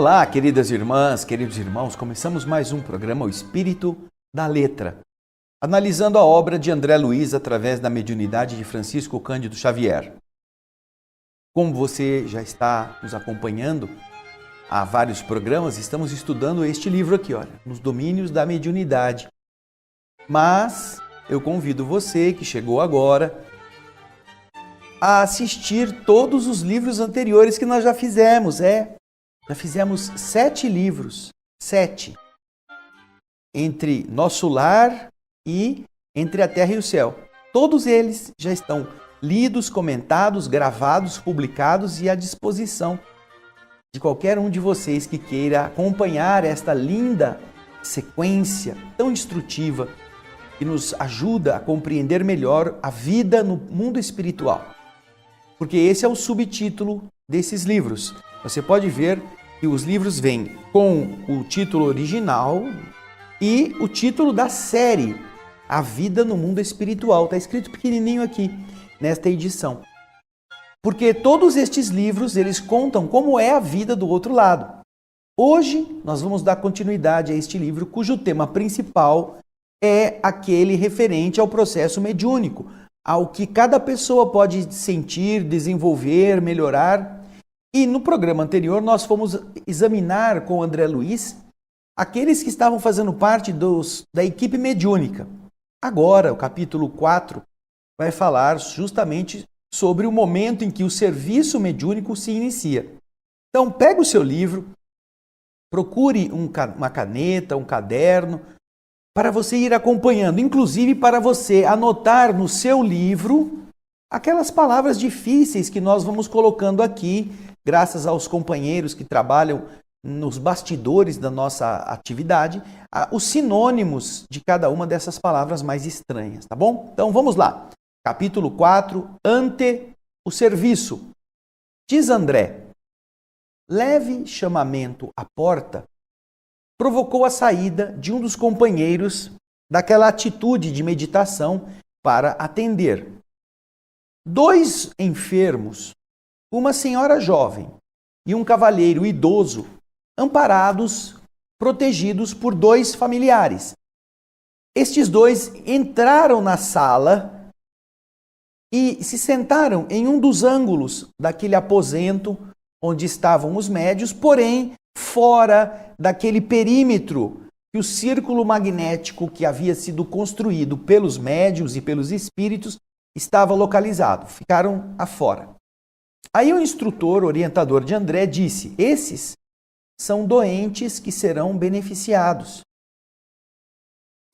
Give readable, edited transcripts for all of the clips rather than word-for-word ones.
Olá, queridas irmãs, queridos irmãos, começamos mais um programa, O Espírito da Letra, analisando a obra de André Luiz através da mediunidade de Francisco Cândido Xavier. Como você já está nos acompanhando há vários programas, estamos estudando este livro aqui, olha, Nos Domínios da Mediunidade. Mas eu convido você que chegou agora a assistir todos os livros anteriores que nós já fizemos, Já fizemos 7 livros, 7, entre Nosso Lar e Entre a Terra e o Céu. Todos eles já estão lidos, comentados, gravados, publicados e à disposição de qualquer um de vocês que queira acompanhar esta linda sequência tão instrutiva que nos ajuda a compreender melhor a vida no mundo espiritual. Porque esse é o subtítulo desses livros. Você pode ver que os livros vêm com o título original e o título da série, A Vida no Mundo Espiritual. Está escrito pequenininho aqui, nesta edição. Porque todos estes livros, eles contam como é a vida do outro lado. Hoje, nós vamos dar continuidade a este livro, cujo tema principal é aquele referente ao processo mediúnico, ao que cada pessoa pode sentir, desenvolver, melhorar. E no programa anterior nós fomos examinar com o André Luiz aqueles que estavam fazendo parte da equipe mediúnica. Agora, o capítulo 4 vai falar justamente sobre o momento em que o serviço mediúnico se inicia. Então, pega o seu livro, procure uma caneta, um caderno, para você ir acompanhando, inclusive para você anotar no seu livro aquelas palavras difíceis que nós vamos colocando aqui, graças aos companheiros que trabalham nos bastidores da nossa atividade, os sinônimos de cada uma dessas palavras mais estranhas, tá bom? Então vamos lá. Capítulo 4, Ante o Serviço. Diz André: leve chamamento à porta provocou a saída de um dos companheiros daquela atitude de meditação para atender. 2 enfermos, uma senhora jovem e um cavalheiro idoso, amparados, protegidos por 2 familiares. Estes 2 entraram na sala e se sentaram em um dos ângulos daquele aposento onde estavam os médios, porém fora daquele perímetro que o círculo magnético que havia sido construído pelos médios e pelos espíritos estava localizado. Ficaram afora. Aí o instrutor, orientador de André, disse: esses são doentes que serão beneficiados.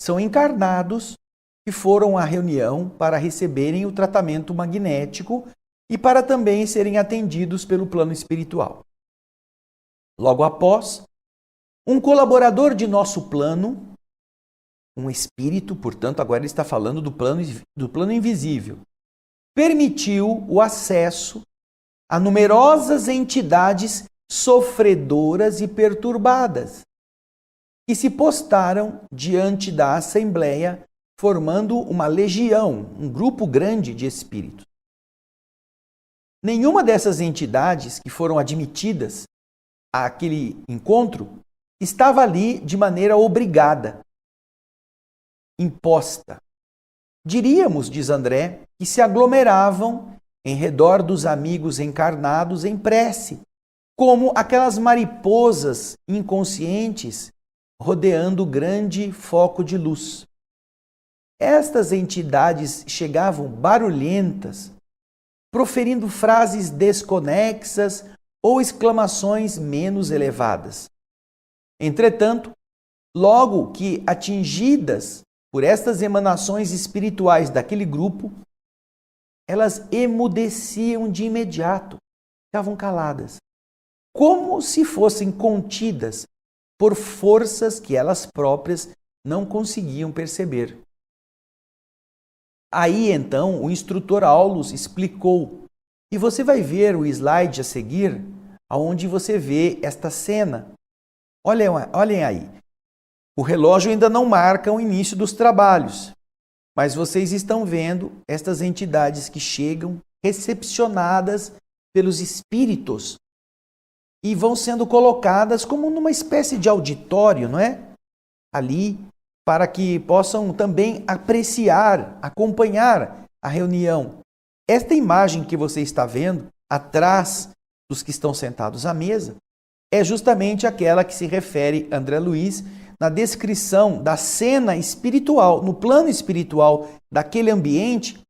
São encarnados que foram à reunião para receberem o tratamento magnético e para também serem atendidos pelo plano espiritual. Logo após, um colaborador de nosso plano, um espírito, portanto, agora ele está falando do plano invisível, permitiu o acesso a numerosas entidades sofredoras e perturbadas, que se postaram diante da assembleia, formando uma legião, um grupo grande de espíritos. Nenhuma dessas entidades que foram admitidas àquele encontro estava ali de maneira obrigada, imposta. Diríamos, diz André, que se aglomeravam em redor dos amigos encarnados em prece, como aquelas mariposas inconscientes rodeando o grande foco de luz. Estas entidades chegavam barulhentas, proferindo frases desconexas ou exclamações menos elevadas. Entretanto, logo que atingidas por estas emanações espirituais daquele grupo, elas emudeciam de imediato, ficavam caladas, como se fossem contidas por forças que elas próprias não conseguiam perceber. Aí então o instrutor Aulus explicou, e você vai ver o slide a seguir, onde você vê esta cena. Olhem aí, o relógio ainda não marca o início dos trabalhos, mas vocês estão vendo estas entidades que chegam recepcionadas pelos espíritos e vão sendo colocadas como numa espécie de auditório, não é? Ali, para que possam também apreciar, acompanhar a reunião. Esta imagem que você está vendo, atrás dos que estão sentados à mesa, é justamente aquela que se refere André Luiz na descrição da cena espiritual, no plano espiritual daquele ambiente.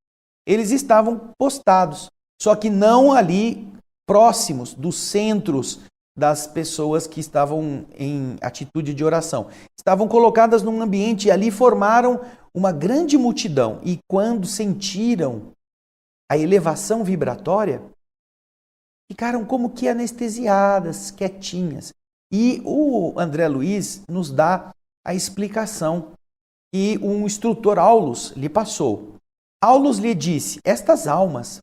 Eles estavam postados, só que não ali próximos dos centros das pessoas que estavam em atitude de oração. Estavam colocadas num ambiente e ali formaram uma grande multidão. E quando sentiram a elevação vibratória, ficaram como que anestesiadas, quietinhas. E o André Luiz nos dá a explicação que um instrutor Aulus lhe passou. Aulus lhe disse: estas almas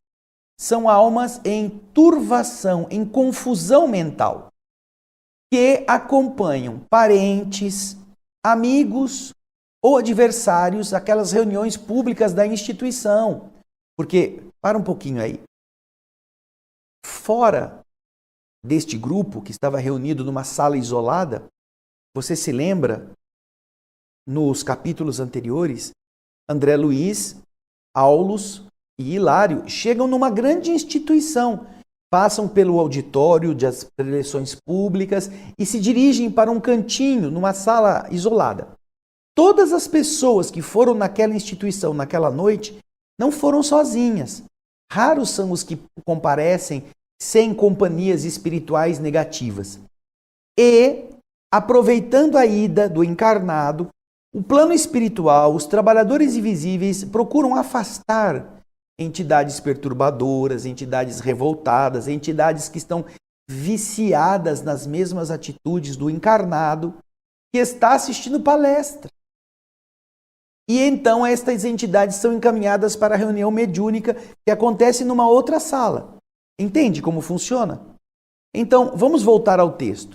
são almas em turvação, em confusão mental, que acompanham parentes, amigos ou adversários àquelas reuniões públicas da instituição. Porque, para um pouquinho aí, fora deste grupo que estava reunido numa sala isolada, você se lembra, nos capítulos anteriores, André Luiz, Aulus e Hilário chegam numa grande instituição, passam pelo auditório das preleções públicas e se dirigem para um cantinho, numa sala isolada. Todas as pessoas que foram naquela instituição naquela noite não foram sozinhas. Raros são os que comparecem sem companhias espirituais negativas. E, aproveitando a ida do encarnado, o plano espiritual, os trabalhadores invisíveis procuram afastar entidades perturbadoras, entidades revoltadas, entidades que estão viciadas nas mesmas atitudes do encarnado que está assistindo palestra. E então estas entidades são encaminhadas para a reunião mediúnica que acontece numa outra sala. Entende como funciona? Então, vamos voltar ao texto.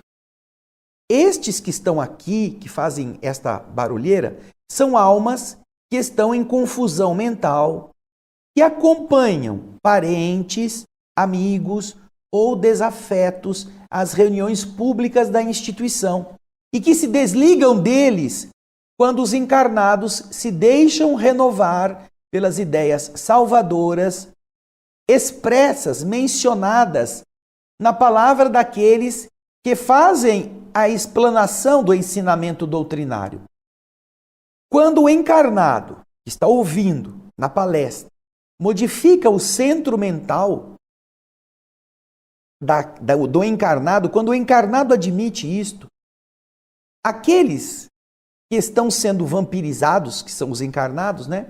Estes que estão aqui, que fazem esta barulheira, são almas que estão em confusão mental, que acompanham parentes, amigos ou desafetos às reuniões públicas da instituição e que se desligam deles quando os encarnados se deixam renovar pelas ideias salvadoras expressas, mencionadas na palavra daqueles que fazem a explanação do ensinamento doutrinário. Quando o encarnado que está ouvindo na palestra modifica o centro mental do encarnado, quando o encarnado admite isto, aqueles que estão sendo vampirizados, que são os encarnados, né?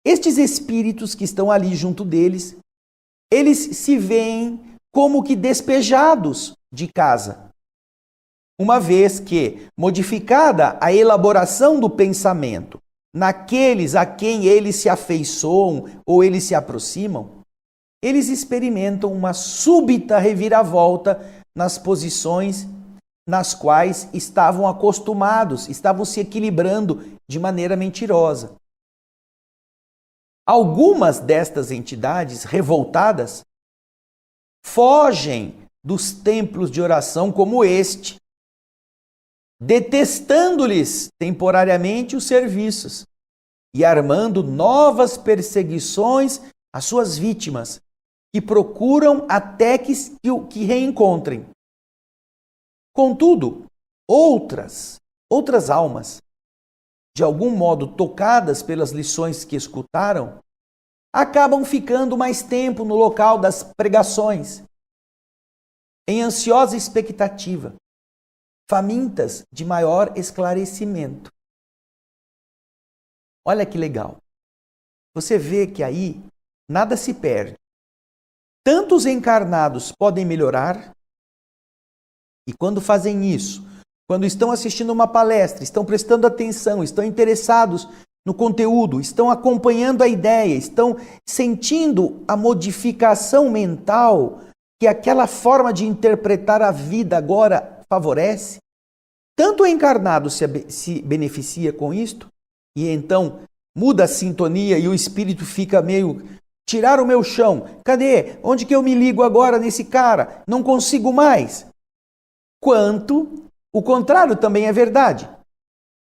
Estes espíritos que estão ali junto deles, eles se veem como que despejados de casa. Uma vez que, modificada a elaboração do pensamento naqueles a quem eles se afeiçoam ou eles se aproximam, eles experimentam uma súbita reviravolta nas posições nas quais estavam acostumados, estavam se equilibrando de maneira mentirosa. Algumas destas entidades revoltadas fogem dos templos de oração como este, detestando-lhes temporariamente os serviços e armando novas perseguições às suas vítimas, que procuram até que reencontrem. Contudo, outras almas, de algum modo tocadas pelas lições que escutaram, acabam ficando mais tempo no local das pregações, em ansiosa expectativa, famintas de maior esclarecimento. Olha que legal. Você vê que aí nada se perde. Tanto os encarnados podem melhorar, e quando fazem isso, quando estão assistindo uma palestra, estão prestando atenção, estão interessados no conteúdo, estão acompanhando a ideia, estão sentindo a modificação mental que aquela forma de interpretar a vida agora favorece, tanto o encarnado se beneficia com isto, e então muda a sintonia e o espírito fica meio, tirar o meu chão, cadê? Onde que eu me ligo agora nesse cara? Não consigo mais. quanto o contrário também é verdade.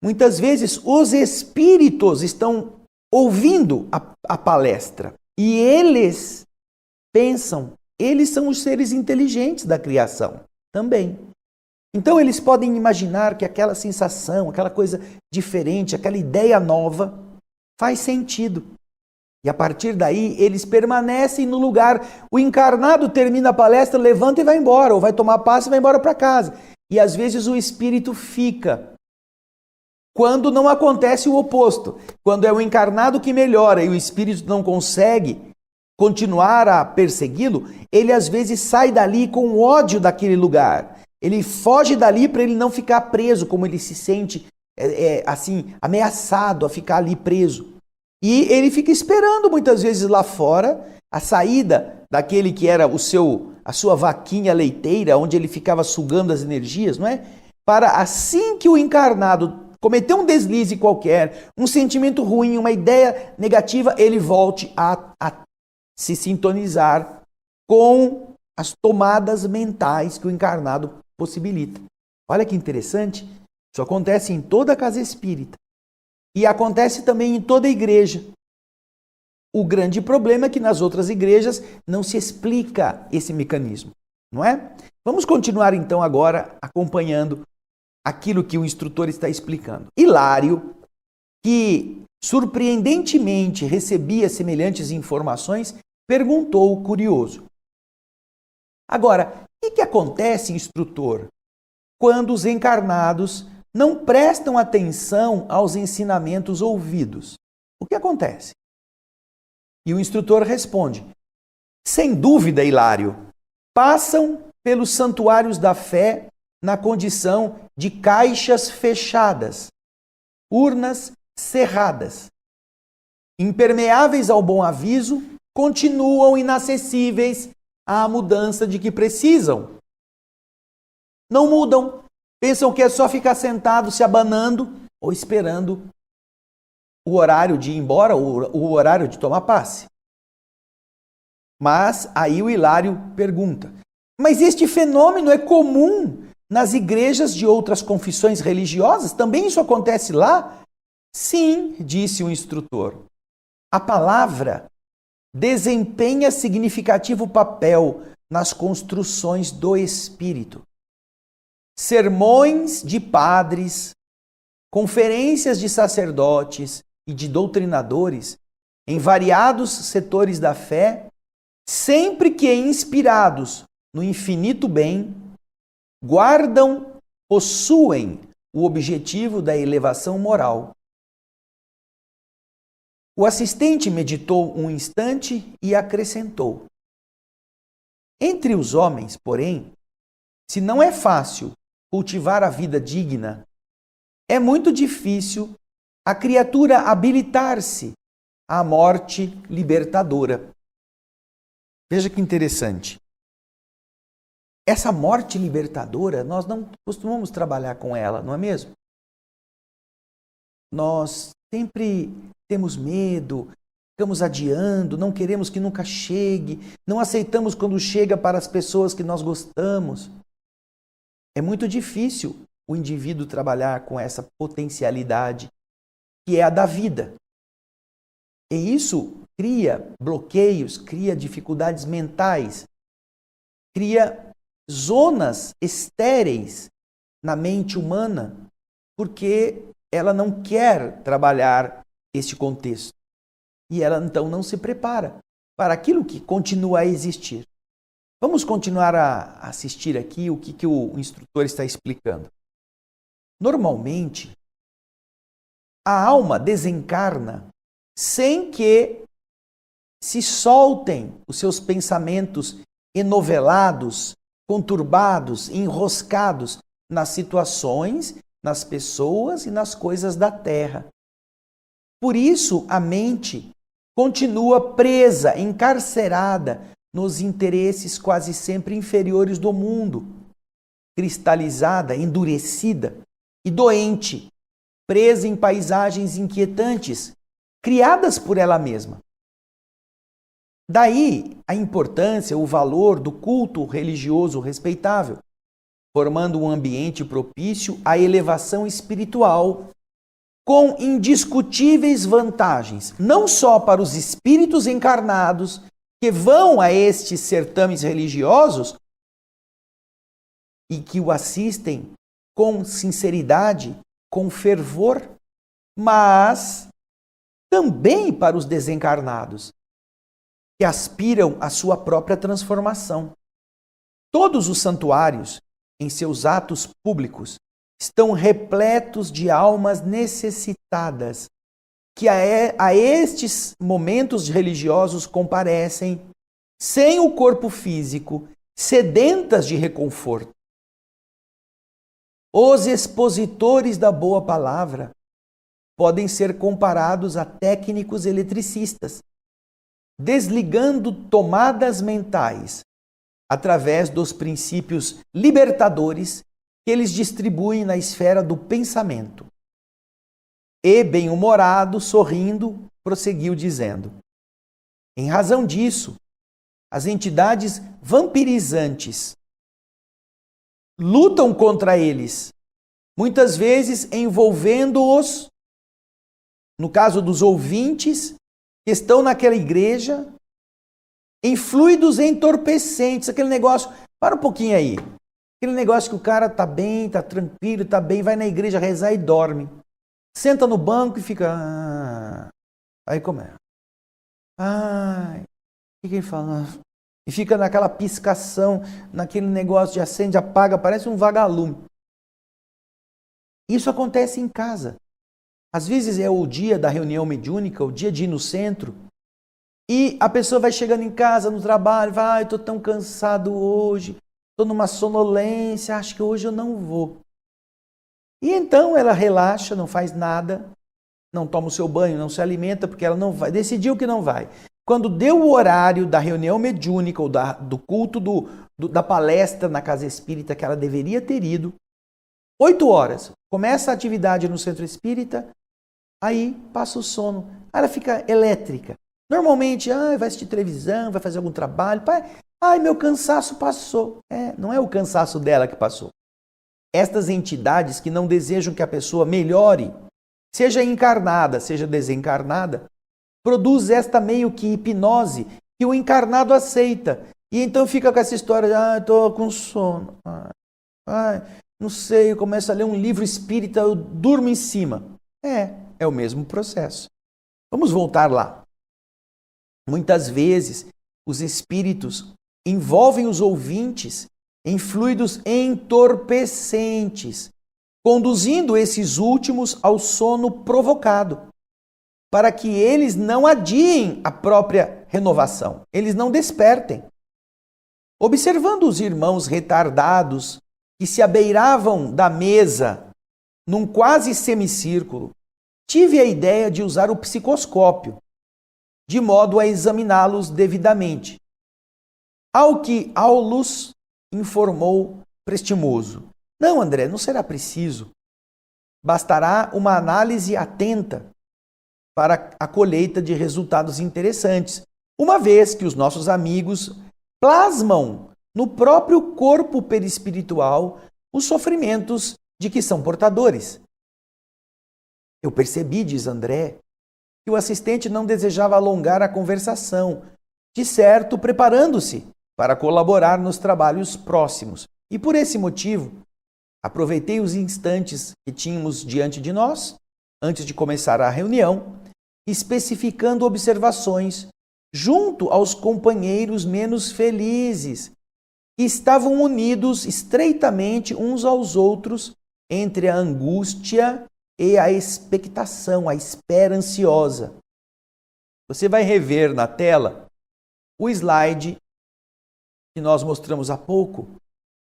Muitas vezes os espíritos estão ouvindo a palestra e eles pensam, eles são os seres inteligentes da criação também. Então eles podem imaginar que aquela sensação, aquela coisa diferente, aquela ideia nova faz sentido. E a partir daí eles permanecem no lugar. O encarnado termina a palestra, levanta e vai embora, ou vai tomar passe e vai embora para casa. E às vezes o espírito fica. Quando não acontece o oposto, quando é o encarnado que melhora e o espírito não consegue continuar a persegui-lo, ele às vezes sai dali com ódio daquele lugar. Ele foge dali para ele não ficar preso, como ele se sente assim ameaçado a ficar ali preso. E ele fica esperando muitas vezes lá fora a saída daquele que era a sua vaquinha leiteira, onde ele ficava sugando as energias, não é? Para assim que o encarnado cometer um deslize qualquer, um sentimento ruim, uma ideia negativa, ele volte a se sintonizar com as tomadas mentais que o encarnado possibilita. Olha que interessante, isso acontece em toda a casa espírita e acontece também em toda a igreja. O grande problema é que nas outras igrejas não se explica esse mecanismo, não é? Vamos continuar então agora acompanhando aquilo que o instrutor está explicando. Hilário, que surpreendentemente recebia semelhantes informações, perguntou curioso. Agora, o que acontece, instrutor, quando os encarnados não prestam atenção aos ensinamentos ouvidos? O que acontece? E o instrutor responde, sem dúvida, Hilário, passam pelos santuários da fé na condição de caixas fechadas, urnas cerradas, impermeáveis ao bom aviso, continuam inacessíveis à mudança de que precisam. Não mudam, pensam que é só ficar sentado, se abanando ou esperando o horário de ir embora, o horário de tomar passe. Mas aí o Hilário pergunta, mas este fenômeno é comum nas igrejas de outras confissões religiosas? Também isso acontece lá? Sim, disse o instrutor. A palavra desempenha significativo papel nas construções do espírito. Sermões de padres, conferências de sacerdotes e de doutrinadores em variados setores da fé, sempre que inspirados no infinito bem, possuem o objetivo da elevação moral. O assistente meditou um instante e acrescentou: entre os homens, porém, se não é fácil cultivar a vida digna, é muito difícil a criatura habilitar-se à morte libertadora. Veja que interessante. Essa morte libertadora, nós não costumamos trabalhar com ela, não é mesmo? Nós sempre temos medo, ficamos adiando, não queremos que nunca chegue, não aceitamos quando chega para as pessoas que nós gostamos. É muito difícil o indivíduo trabalhar com essa potencialidade que é a da vida. E isso cria bloqueios, cria dificuldades mentais, cria zonas estéreis na mente humana, porque ela não quer trabalhar este contexto. E ela então não se prepara para aquilo que continua a existir. Vamos continuar a assistir aqui o que o instrutor está explicando. Normalmente, a alma desencarna sem que se soltem os seus pensamentos enovelados, conturbados, enroscados nas situações, nas pessoas e nas coisas da terra. Por isso, a mente continua presa, encarcerada nos interesses quase sempre inferiores do mundo, cristalizada, endurecida e doente, presa em paisagens inquietantes, criadas por ela mesma. Daí a importância, o valor do culto religioso respeitável, formando um ambiente propício à elevação espiritual, com indiscutíveis vantagens, não só para os espíritos encarnados que vão a estes certames religiosos e que o assistem com sinceridade, com fervor, mas também para os desencarnados, que aspiram à sua própria transformação. Todos os santuários, em seus atos públicos, estão repletos de almas necessitadas, que a estes momentos religiosos comparecem, sem o corpo físico, sedentas de reconforto. Os expositores da boa palavra podem ser comparados a técnicos eletricistas, desligando tomadas mentais através dos princípios libertadores que eles distribuem na esfera do pensamento. E, bem-humorado, sorrindo, prosseguiu dizendo: em razão disso, as entidades vampirizantes lutam contra eles, muitas vezes envolvendo-os, no caso dos ouvintes que estão naquela igreja, em fluidos entorpecentes, aquele negócio, para um pouquinho aí, aquele negócio que o cara tá bem, tá tranquilo, tá bem, vai na igreja rezar e dorme. Senta no banco e fica... Aí começa. Ai, o que ele fala? E fica naquela piscação, naquele negócio de acende, apaga, parece um vagalume. Isso acontece em casa. Às vezes é o dia da reunião mediúnica, o dia de ir no centro, e a pessoa vai chegando em casa, no trabalho, vai, estou tão cansado hoje, estou numa sonolência, acho que hoje eu não vou. E então ela relaxa, não faz nada, não toma o seu banho, não se alimenta, porque ela não vai, decidiu que não vai. Quando deu o horário da reunião mediúnica ou do culto da palestra na casa espírita que ela deveria ter ido, 8 horas, começa a atividade no centro espírita, aí passa o sono, aí ela fica elétrica. Normalmente, vai assistir televisão, vai fazer algum trabalho, meu cansaço passou. Não é o cansaço dela que passou. Estas entidades que não desejam que a pessoa melhore, seja encarnada, seja desencarnada, produz esta meio que hipnose que o encarnado aceita. E então fica com essa história de, estou com sono. Não sei, eu começo a ler um livro espírita, eu durmo em cima. É o mesmo processo. Vamos voltar lá. Muitas vezes, os espíritos envolvem os ouvintes em fluidos entorpecentes, conduzindo esses últimos ao sono provocado, para que eles não adiem a própria renovação, eles não despertem. Observando os irmãos retardados que se abeiravam da mesa num quase semicírculo, tive a ideia de usar o psicoscópio, de modo a examiná-los devidamente. Ao que Aulus informou prestimoso: não, André, não será preciso. Bastará uma análise atenta para a colheita de resultados interessantes, uma vez que os nossos amigos plasmam no próprio corpo perispiritual os sofrimentos de que são portadores. Eu percebi, diz André, que o assistente não desejava alongar a conversação, de certo preparando-se para colaborar nos trabalhos próximos. E por esse motivo, aproveitei os instantes que tínhamos diante de nós, antes de começar a reunião, especificando observações junto aos companheiros menos felizes, que estavam unidos estreitamente uns aos outros entre a angústia e a expectação, a espera ansiosa. Você vai rever na tela o slide que nós mostramos há pouco,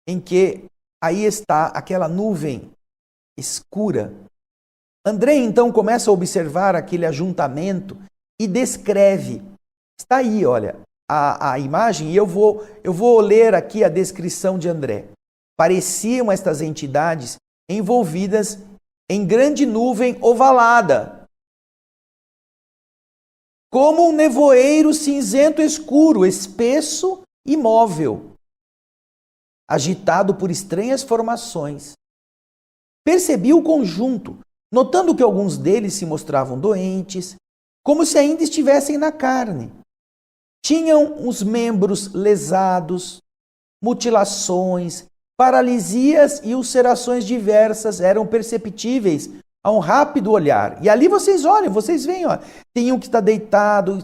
em que aí está aquela nuvem escura. André então começa a observar aquele ajuntamento e descreve. Está aí, olha, a imagem, e eu vou ler aqui a descrição de André. Pareciam estas entidades envolvidas em grande nuvem ovalada, como um nevoeiro cinzento escuro, espesso e móvel. agitado por estranhas formações. Percebi o conjunto, notando que alguns deles se mostravam doentes, como se ainda estivessem na carne. Tinham os membros lesados, mutilações, paralisias e ulcerações diversas eram perceptíveis a um rápido olhar. E ali vocês olham, vocês veem, ó, tem um que está deitado,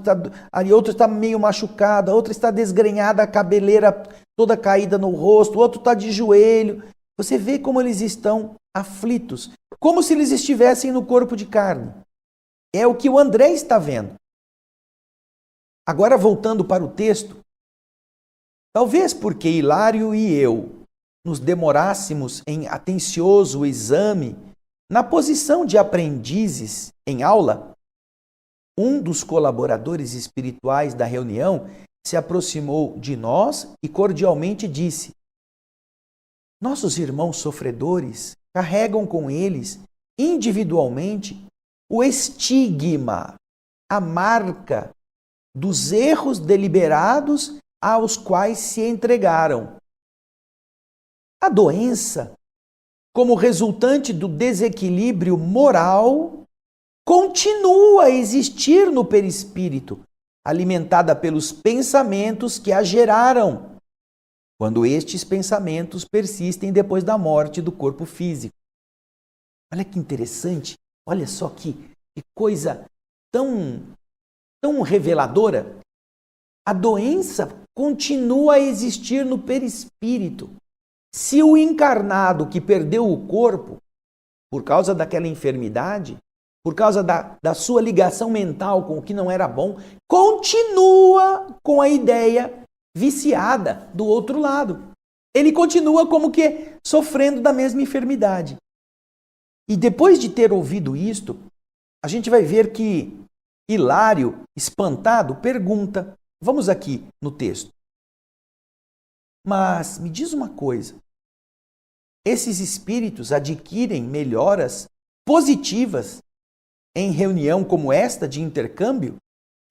ali outro está meio machucado, a outra está desgrenhada, a cabeleira toda caída no rosto, o outro está de joelho. Você vê como eles estão aflitos, como se eles estivessem no corpo de carne. É o que o André está vendo. Agora, voltando para o texto, talvez porque Hilário e eu nos demorássemos em atencioso exame na posição de aprendizes em aula, um dos colaboradores espirituais da reunião se aproximou de nós e cordialmente disse: nossos irmãos sofredores carregam com eles, individualmente, o estigma, a marca dos erros deliberados aos quais se entregaram. A doença, como resultante do desequilíbrio moral, continua a existir no perispírito, alimentada pelos pensamentos que a geraram, quando estes pensamentos persistem depois da morte do corpo físico. Olha que interessante, olha só que coisa tão reveladora. A doença continua a existir no perispírito. Se o encarnado que perdeu o corpo, por causa daquela enfermidade, por causa da sua ligação mental com o que não era bom, continua com a ideia viciada do outro lado. Ele continua como que sofrendo da mesma enfermidade. E depois de ter ouvido isto, a gente vai ver que Hilário, espantado, pergunta, vamos aqui no texto. Mas me diz uma coisa, esses espíritos adquirem melhoras positivas em reunião como esta de intercâmbio,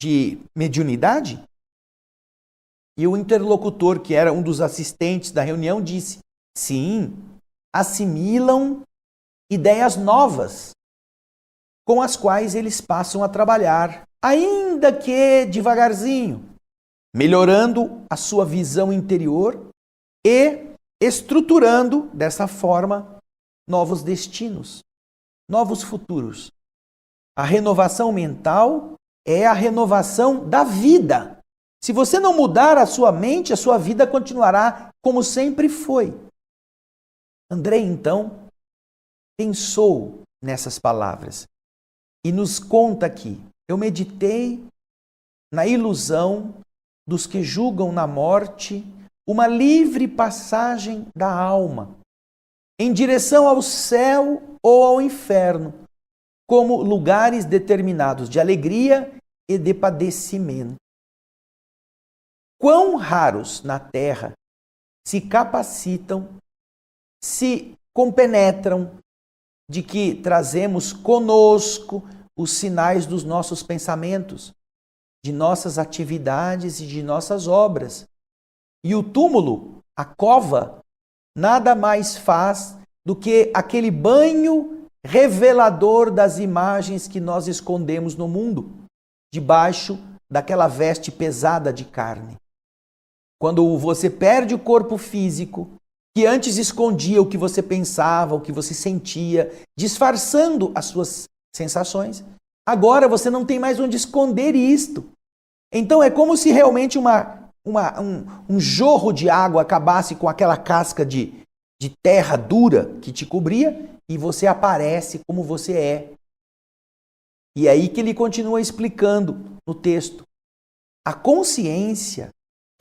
de mediunidade? E o interlocutor, que era um dos assistentes da reunião, disse, sim, assimilam ideias novas com as quais eles passam a trabalhar, ainda que devagarzinho, melhorando a sua visão interior e estruturando, dessa forma, novos destinos, novos futuros. A renovação mental é a renovação da vida. Se você não mudar a sua mente, a sua vida continuará como sempre foi. André, então, pensou nessas palavras e nos conta aqui, eu meditei na ilusão dos que julgam na morte uma livre passagem da alma em direção ao céu ou ao inferno, como lugares determinados de alegria e de padecimento. Quão raros na Terra se capacitam, se compenetram de que trazemos conosco os sinais dos nossos pensamentos, de nossas atividades e de nossas obras. E o túmulo, a cova, nada mais faz do que aquele banho revelador das imagens que nós escondemos no mundo, debaixo daquela veste pesada de carne. Quando você perde o corpo físico, que antes escondia o que você pensava, o que você sentia, disfarçando as suas sensações, agora você não tem mais onde esconder isto. Então é como se realmente um jorro de água acabasse com aquela casca de terra dura que te cobria e você aparece como você é. E é aí que ele continua explicando no texto. A consciência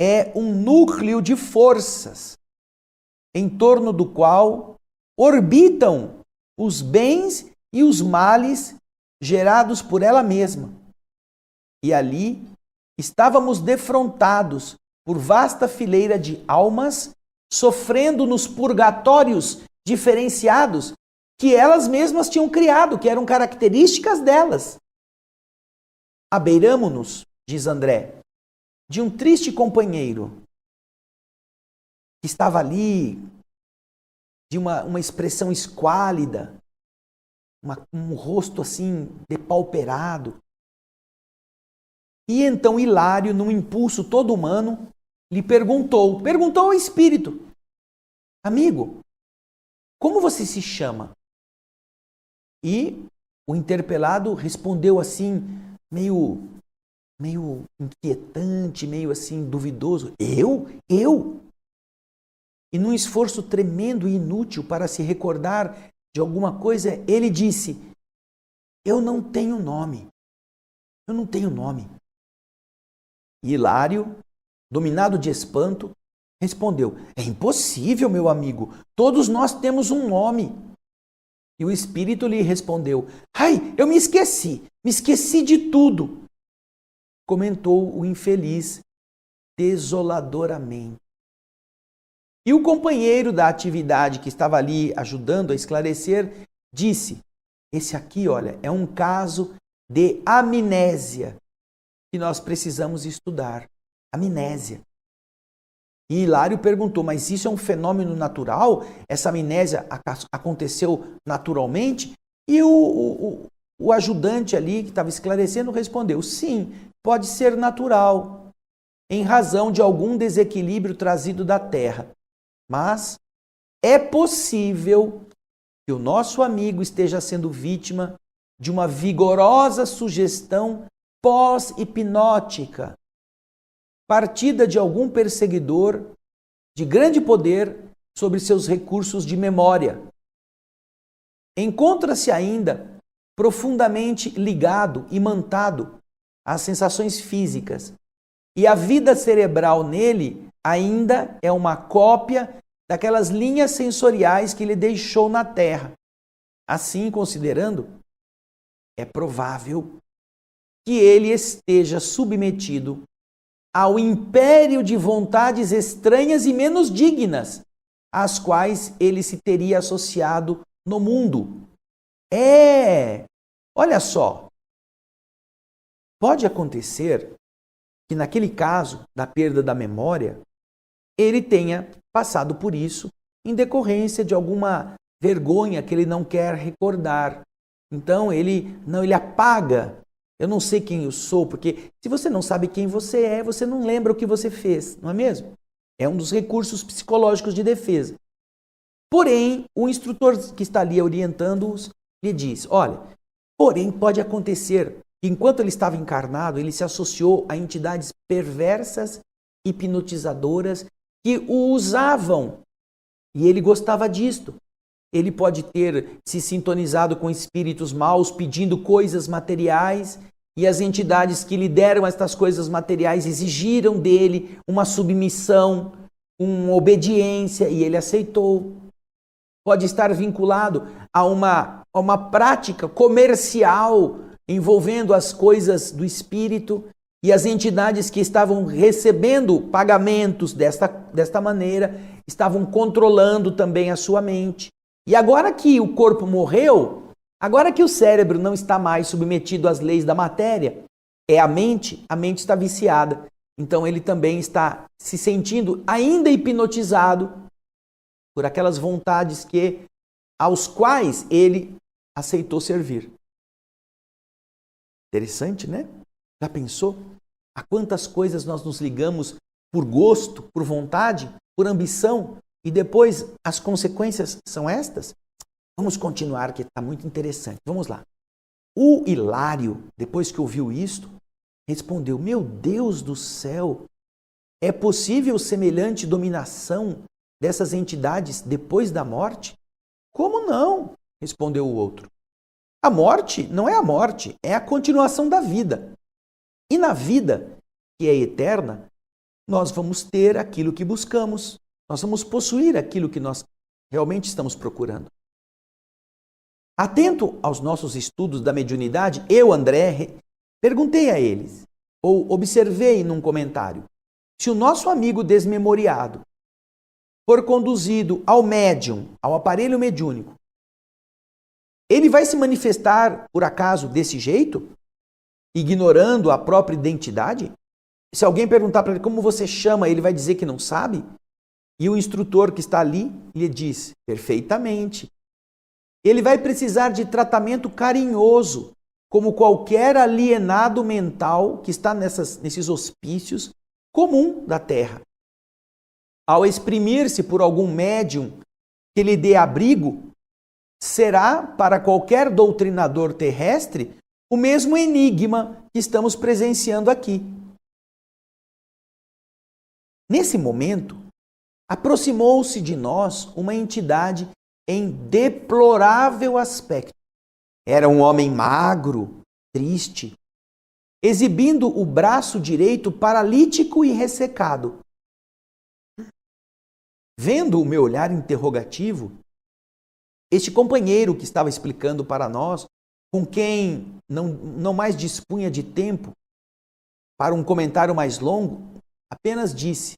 é um núcleo de forças em torno do qual orbitam os bens e os males gerados por ela mesma. E ali estávamos defrontados por vasta fileira de almas sofrendo nos purgatórios diferenciados que elas mesmas tinham criado, que eram características delas. Abeiramo-nos, diz André, de um triste companheiro que estava ali, de uma expressão esquálida, um rosto assim depauperado. E então Hilário, num impulso todo humano, lhe perguntou ao espírito: amigo, como você se chama? E o interpelado respondeu assim, meio inquietante, meio assim duvidoso: Eu? E num esforço tremendo e inútil para se recordar de alguma coisa, ele disse: eu não tenho nome. E Hilário, dominado de espanto, respondeu: é impossível, meu amigo, todos nós temos um nome. E o espírito lhe respondeu: ai, eu me esqueci de tudo. Comentou o infeliz desoladoramente. E o companheiro da atividade que estava ali ajudando a esclarecer disse: esse aqui, olha, é um caso de amnésia que nós precisamos estudar. Amnésia. E Hilário perguntou: mas isso é um fenômeno natural? Essa amnésia aconteceu naturalmente? E o ajudante ali que estava esclarecendo respondeu: sim, pode ser natural, em razão de algum desequilíbrio trazido da Terra. Mas é possível que o nosso amigo esteja sendo vítima de uma vigorosa sugestão pós-hipnótica, partida de algum perseguidor de grande poder sobre seus recursos de memória. Encontra-se ainda profundamente ligado, imantado às sensações físicas, e a vida cerebral nele ainda é uma cópia daquelas linhas sensoriais que ele deixou na Terra. Assim, considerando, é provável que ele esteja submetido ao império de vontades estranhas e menos dignas, às quais ele se teria associado no mundo. Olha só, pode acontecer que naquele caso da perda da memória, ele tenha passado por isso em decorrência de alguma vergonha que ele não quer recordar. Então ele apaga. Eu não sei quem eu sou, porque se você não sabe quem você é, você não lembra o que você fez, não é mesmo? É um dos recursos psicológicos de defesa. Porém, o instrutor que está ali orientando-os lhe diz: olha, porém pode acontecer que enquanto ele estava encarnado, ele se associou a entidades perversas, hipnotizadoras, que o usavam. E ele gostava disto. Ele pode ter se sintonizado com espíritos maus, pedindo coisas materiais, e as entidades que lhe deram estas coisas materiais exigiram dele uma submissão, uma obediência, e ele aceitou. Pode estar vinculado a uma prática comercial envolvendo as coisas do espírito, e as entidades que estavam recebendo pagamentos desta maneira estavam controlando também a sua mente. E agora que o corpo morreu, agora que o cérebro não está mais submetido às leis da matéria, é a mente está viciada. Então ele também está se sentindo ainda hipnotizado por aquelas vontades aos quais ele aceitou servir. Interessante, né? Já pensou? A quantas coisas nós nos ligamos por gosto, por vontade, por ambição, e depois as consequências são estas? Vamos continuar, que está muito interessante. Vamos lá. O Hilário, depois que ouviu isto, respondeu: meu Deus do céu, é possível semelhante dominação dessas entidades depois da morte? Como não? Respondeu o outro. A morte não é a morte, é a continuação da vida. E na vida, que é eterna, nós vamos ter aquilo que buscamos. Nós vamos possuir aquilo que nós realmente estamos procurando. Atento aos nossos estudos da mediunidade, eu, André, perguntei a eles, ou observei num comentário, se o nosso amigo desmemoriado for conduzido ao médium, ao aparelho mediúnico, ele vai se manifestar, por acaso, desse jeito? Ignorando a própria identidade? Se alguém perguntar para ele como você chama, ele vai dizer que não sabe? E o instrutor que está ali lhe diz: perfeitamente. Ele vai precisar de tratamento carinhoso, como qualquer alienado mental que está nesses hospícios comum da Terra. Ao exprimir-se por algum médium que lhe dê abrigo, será, para qualquer doutrinador terrestre, o mesmo enigma que estamos presenciando aqui. Nesse momento, aproximou-se de nós uma entidade em deplorável aspecto. Era um homem magro, triste, exibindo o braço direito paralítico e ressecado. Vendo o meu olhar interrogativo, este companheiro que estava explicando para nós, com quem não mais dispunha de tempo para um comentário mais longo, apenas disse: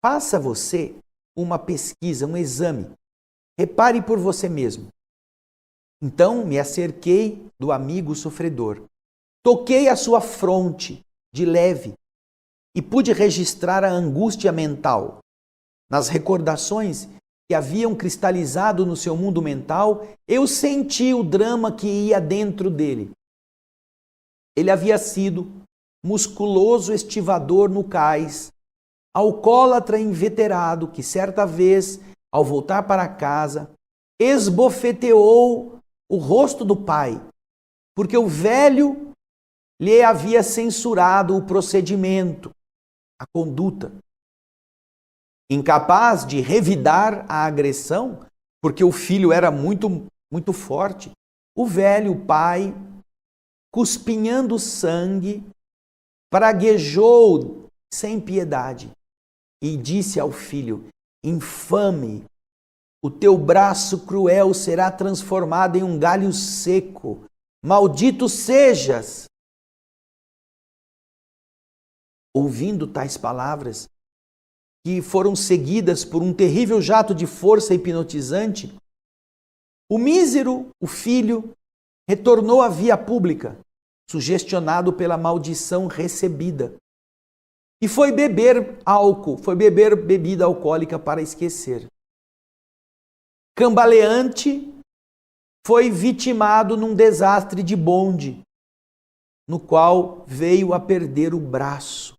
faça você uma pesquisa, um exame. Repare por você mesmo. Então me acerquei do amigo sofredor. Toquei a sua fronte de leve e pude registrar a angústia mental. Nas recordações que haviam cristalizado no seu mundo mental, eu senti o drama que ia dentro dele. Ele havia sido musculoso estivador no cais, alcoólatra inveterado que certa vez, ao voltar para casa, esbofeteou o rosto do pai, porque o velho lhe havia censurado o procedimento, a conduta. Incapaz de revidar a agressão, porque o filho era muito forte, o velho pai, cuspinhando sangue, praguejou sem piedade e disse ao filho: infame, o teu braço cruel será transformado em um galho seco, maldito sejas. Ouvindo tais palavras, que foram seguidas por um terrível jato de força hipnotizante, o mísero, o filho, retornou à via pública, sugestionado pela maldição recebida, e foi beber álcool, foi beber bebida alcoólica para esquecer. Cambaleante, foi vitimado num desastre de bonde, no qual veio a perder o braço.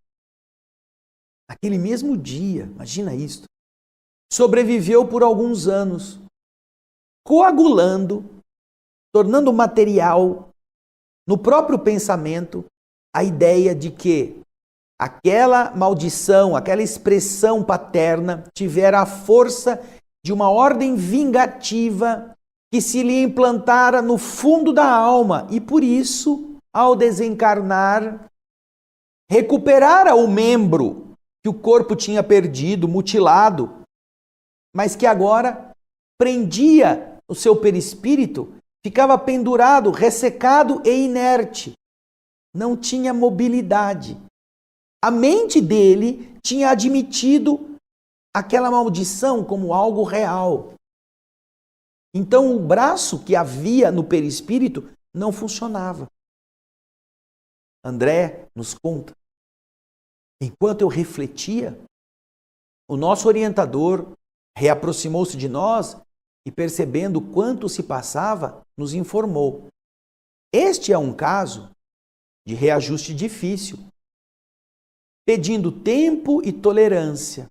Naquele mesmo dia, imagina isto, sobreviveu por alguns anos, coagulando, tornando material no próprio pensamento a ideia de que aquela maldição, aquela expressão paterna tivera a força de uma ordem vingativa que se lhe implantara no fundo da alma e por isso, ao desencarnar, recuperara o membro que o corpo tinha perdido, mutilado, mas que agora prendia o seu perispírito, ficava pendurado, ressecado e inerte. Não tinha mobilidade. A mente dele tinha admitido aquela maldição como algo real. Então o braço que havia no perispírito não funcionava. André nos conta: enquanto eu refletia, o nosso orientador reaproximou-se de nós e, percebendo quanto se passava, nos informou: este é um caso de reajuste difícil, pedindo tempo e tolerância.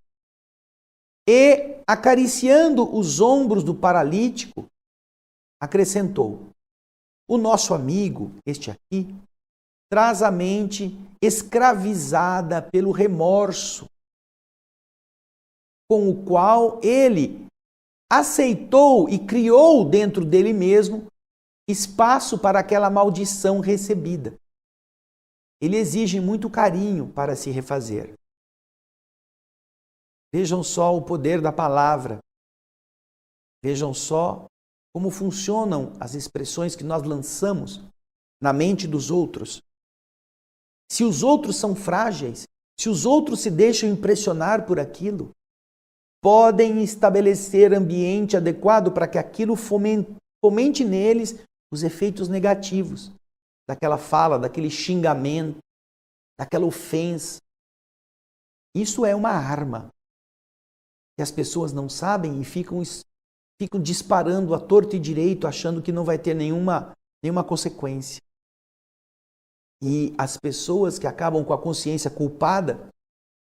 E, acariciando os ombros do paralítico, acrescentou: o nosso amigo, este aqui, traz a mente escravizada pelo remorso, com o qual ele aceitou e criou dentro dele mesmo espaço para aquela maldição recebida. Ele exige muito carinho para se refazer. Vejam só o poder da palavra. Vejam só como funcionam as expressões que nós lançamos na mente dos outros. Se os outros são frágeis, se os outros se deixam impressionar por aquilo, podem estabelecer ambiente adequado para que aquilo fomente neles os efeitos negativos daquela fala, daquele xingamento, daquela ofensa. Isso é uma arma. que as pessoas não sabem e ficam disparando à torto e direito, achando que não vai ter nenhuma consequência. E as pessoas que acabam com a consciência culpada,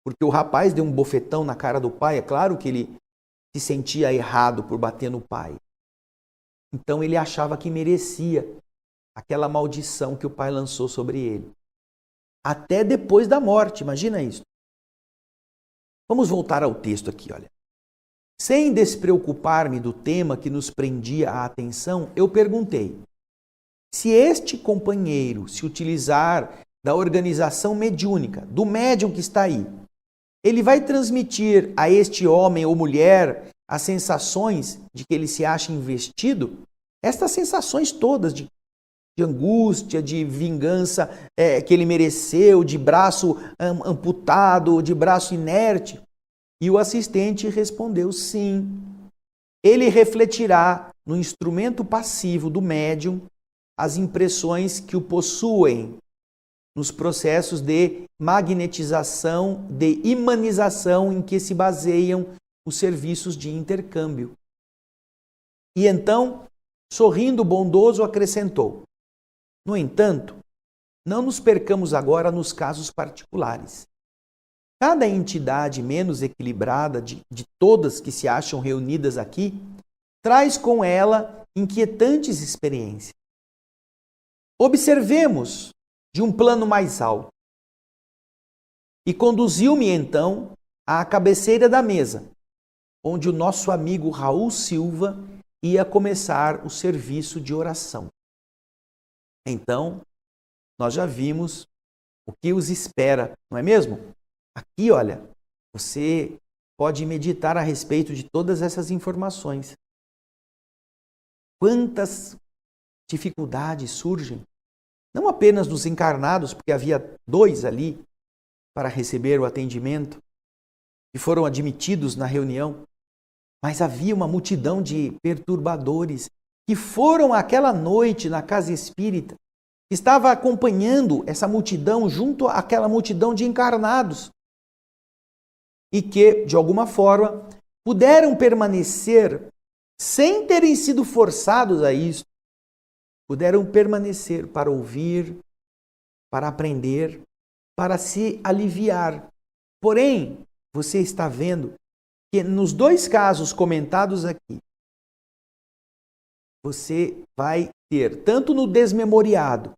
porque o rapaz deu um bofetão na cara do pai, é claro que ele se sentia errado por bater no pai. Então ele achava que merecia aquela maldição que o pai lançou sobre ele. Até depois da morte, imagina isso. Vamos voltar ao texto aqui, olha. Sem despreocupar-me do tema que nos prendia a atenção, eu perguntei: se este companheiro se utilizar da organização mediúnica, do médium que está aí, ele vai transmitir a este homem ou mulher as sensações de que ele se acha investido? Estas sensações todas de angústia, de vingança que ele mereceu, de braço amputado, de braço inerte? E o assistente respondeu: sim. Ele refletirá no instrumento passivo do médium as impressões que o possuem nos processos de magnetização, de imanização em que se baseiam os serviços de intercâmbio. E então, sorrindo bondoso, acrescentou: no entanto, não nos percamos agora nos casos particulares. Cada entidade menos equilibrada de todas que se acham reunidas aqui traz com ela inquietantes experiências. Observemos de um plano mais alto. E conduziu-me então à cabeceira da mesa, onde o nosso amigo Raul Silva ia começar o serviço de oração. Então, nós já vimos o que os espera, não é mesmo? Aqui, olha, você pode meditar a respeito de todas essas informações. Quantas dificuldades surgem, não apenas dos encarnados, porque havia 2 ali para receber o atendimento, que foram admitidos na reunião, mas havia uma multidão de perturbadores que foram aquela noite na casa espírita, que estava acompanhando essa multidão junto àquela multidão de encarnados, e que, de alguma forma, puderam permanecer, sem terem sido forçados a isso, puderam permanecer para ouvir, para aprender, para se aliviar. Porém, você está vendo que nos 2 casos comentados aqui, você vai ter, tanto no desmemoriado,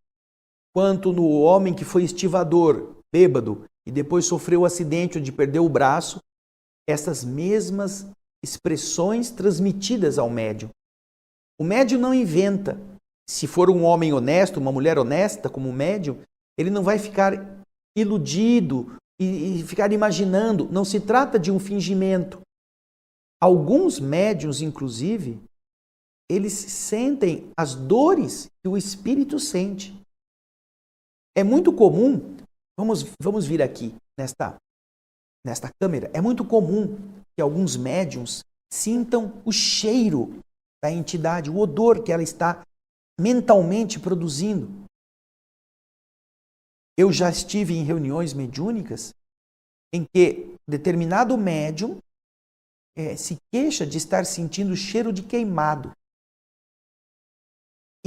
quanto no homem que foi estivador, bêbado, e depois sofreu o acidente onde perdeu o braço, essas mesmas expressões transmitidas ao médium. O médium não inventa. Se for um homem honesto, uma mulher honesta como médium, ele não vai ficar iludido e ficar imaginando. Não se trata de um fingimento. Alguns médiuns, inclusive, eles sentem as dores que o espírito sente. É muito comum, vamos vir aqui nesta câmera, é muito comum que alguns médiuns sintam o cheiro da entidade, o odor que ela está mentalmente produzindo. Eu já estive em reuniões mediúnicas em que determinado médium se queixa de estar sentindo o cheiro de queimado.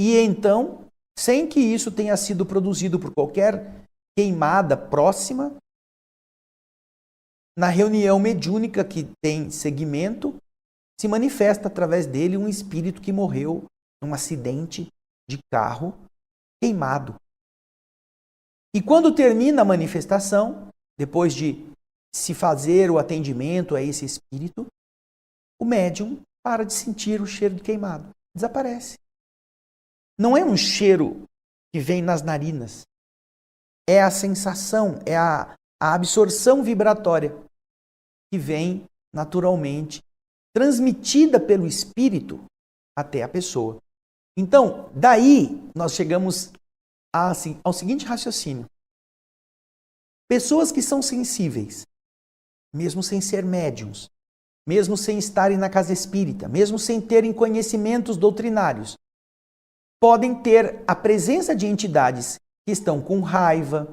E então, sem que isso tenha sido produzido por qualquer queimada próxima, na reunião mediúnica que tem segmento, se manifesta através dele um espírito que morreu num acidente de carro queimado. E quando termina a manifestação, depois de se fazer o atendimento a esse espírito, o médium para de sentir o cheiro de queimado. Desaparece. Não é um cheiro que vem nas narinas. É a sensação, é a absorção vibratória que vem naturalmente transmitida pelo espírito até a pessoa. Então, daí nós chegamos ao seguinte raciocínio. Pessoas que são sensíveis, mesmo sem ser médiuns, mesmo sem estarem na casa espírita, mesmo sem terem conhecimentos doutrinários, podem ter a presença de entidades que estão com raiva,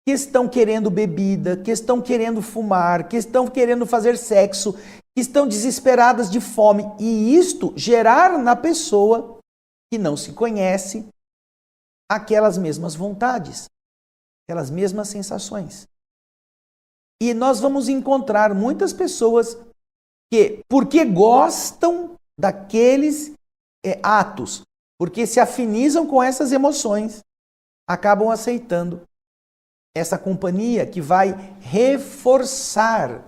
que estão querendo bebida, que estão querendo fumar, que estão querendo fazer sexo, que estão desesperadas de fome, e isto gerar na pessoa que não se conhece aquelas mesmas vontades, aquelas mesmas sensações. E nós vamos encontrar muitas pessoas que, porque gostam daqueles atos, porque se afinizam com essas emoções, acabam aceitando essa companhia que vai reforçar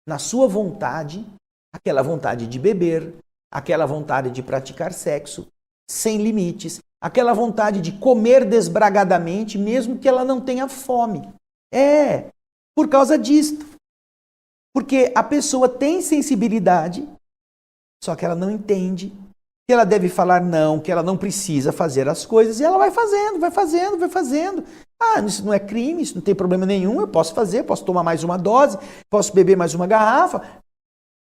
na sua vontade aquela vontade de beber, aquela vontade de praticar sexo sem limites, aquela vontade de comer desbragadamente, mesmo que ela não tenha fome. É por causa disto. Porque a pessoa tem sensibilidade, só que ela não entende que ela deve falar não, que ela não precisa fazer as coisas, e ela vai fazendo, vai fazendo, vai fazendo. Ah, isso não é crime, isso não tem problema nenhum, eu posso fazer, posso tomar mais uma dose, posso beber mais uma garrafa.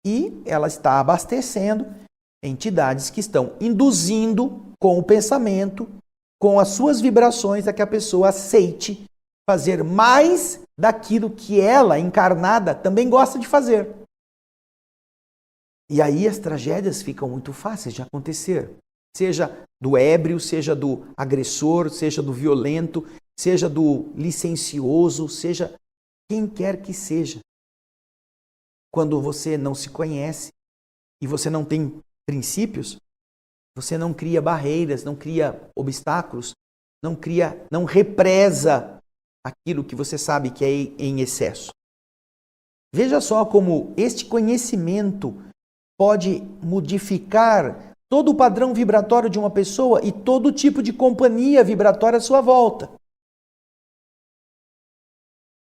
E ela está abastecendo entidades que estão induzindo com o pensamento, com as suas vibrações, a que a pessoa aceite fazer mais daquilo que ela, encarnada, também gosta de fazer. E aí as tragédias ficam muito fáceis de acontecer. Seja do ébrio, seja do agressor, seja do violento, seja do licencioso, seja quem quer que seja. Quando você não se conhece e você não tem princípios, você não cria barreiras, não cria obstáculos, não represa aquilo que você sabe que é em excesso. Veja só como este conhecimento pode modificar todo o padrão vibratório de uma pessoa e todo tipo de companhia vibratória à sua volta.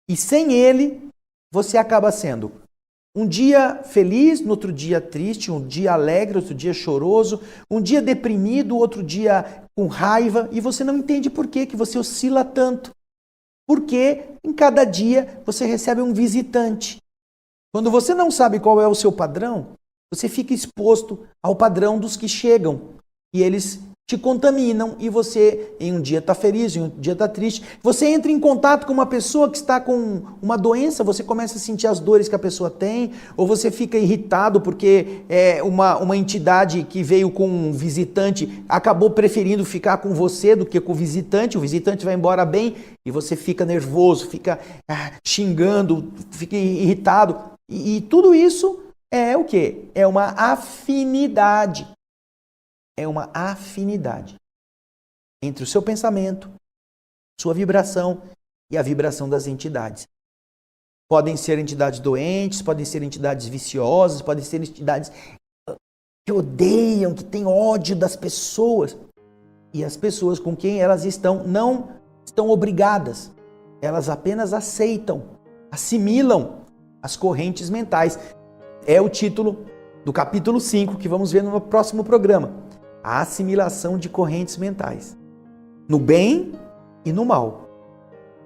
E sem ele, você acaba sendo um dia feliz, no outro dia triste, um dia alegre, outro dia choroso, um dia deprimido, outro dia com raiva, e você não entende por que você oscila tanto. Porque em cada dia você recebe um visitante. Quando você não sabe qual é o seu padrão, você fica exposto ao padrão dos que chegam. E eles te contaminam e você, em um dia está feliz, em um dia está triste. Você entra em contato com uma pessoa que está com uma doença, você começa a sentir as dores que a pessoa tem, ou você fica irritado porque uma entidade que veio com um visitante acabou preferindo ficar com você do que com o visitante vai embora bem e você fica nervoso, fica xingando, fica irritado. E tudo isso é o quê? É uma afinidade. É uma afinidade entre o seu pensamento, sua vibração e a vibração das entidades. Podem ser entidades doentes, podem ser entidades viciosas, podem ser entidades que odeiam, que têm ódio das pessoas. E as pessoas com quem elas estão não estão obrigadas. Elas apenas aceitam, assimilam as correntes mentais. É o título do capítulo 5 que vamos ver no próximo programa. A assimilação de correntes mentais, no bem e no mal.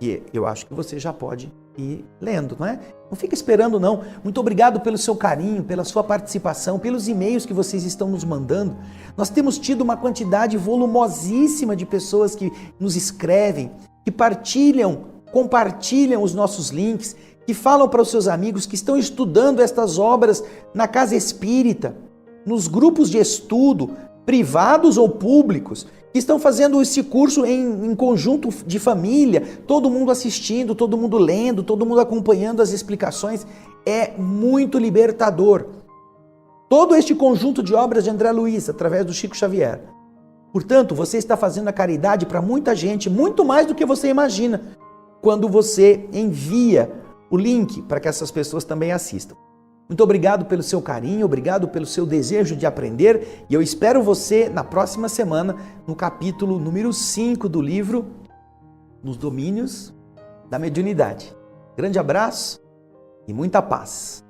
E eu acho que você já pode ir lendo, não é? Não fica esperando, não. Muito obrigado pelo seu carinho, pela sua participação, pelos e-mails que vocês estão nos mandando. Nós temos tido uma quantidade volumosíssima de pessoas que nos escrevem, que compartilham os nossos links, que falam para os seus amigos que estão estudando estas obras na casa espírita, nos grupos de estudo, privados ou públicos, que estão fazendo esse curso em conjunto de família, todo mundo assistindo, todo mundo lendo, todo mundo acompanhando as explicações. É muito libertador. Todo este conjunto de obras de André Luiz, através do Chico Xavier. Portanto, você está fazendo a caridade para muita gente, muito mais do que você imagina, quando você envia o link para que essas pessoas também assistam. Muito obrigado pelo seu carinho, obrigado pelo seu desejo de aprender e eu espero você na próxima semana no capítulo número 5 do livro Nos Domínios da Mediunidade. Grande abraço e muita paz.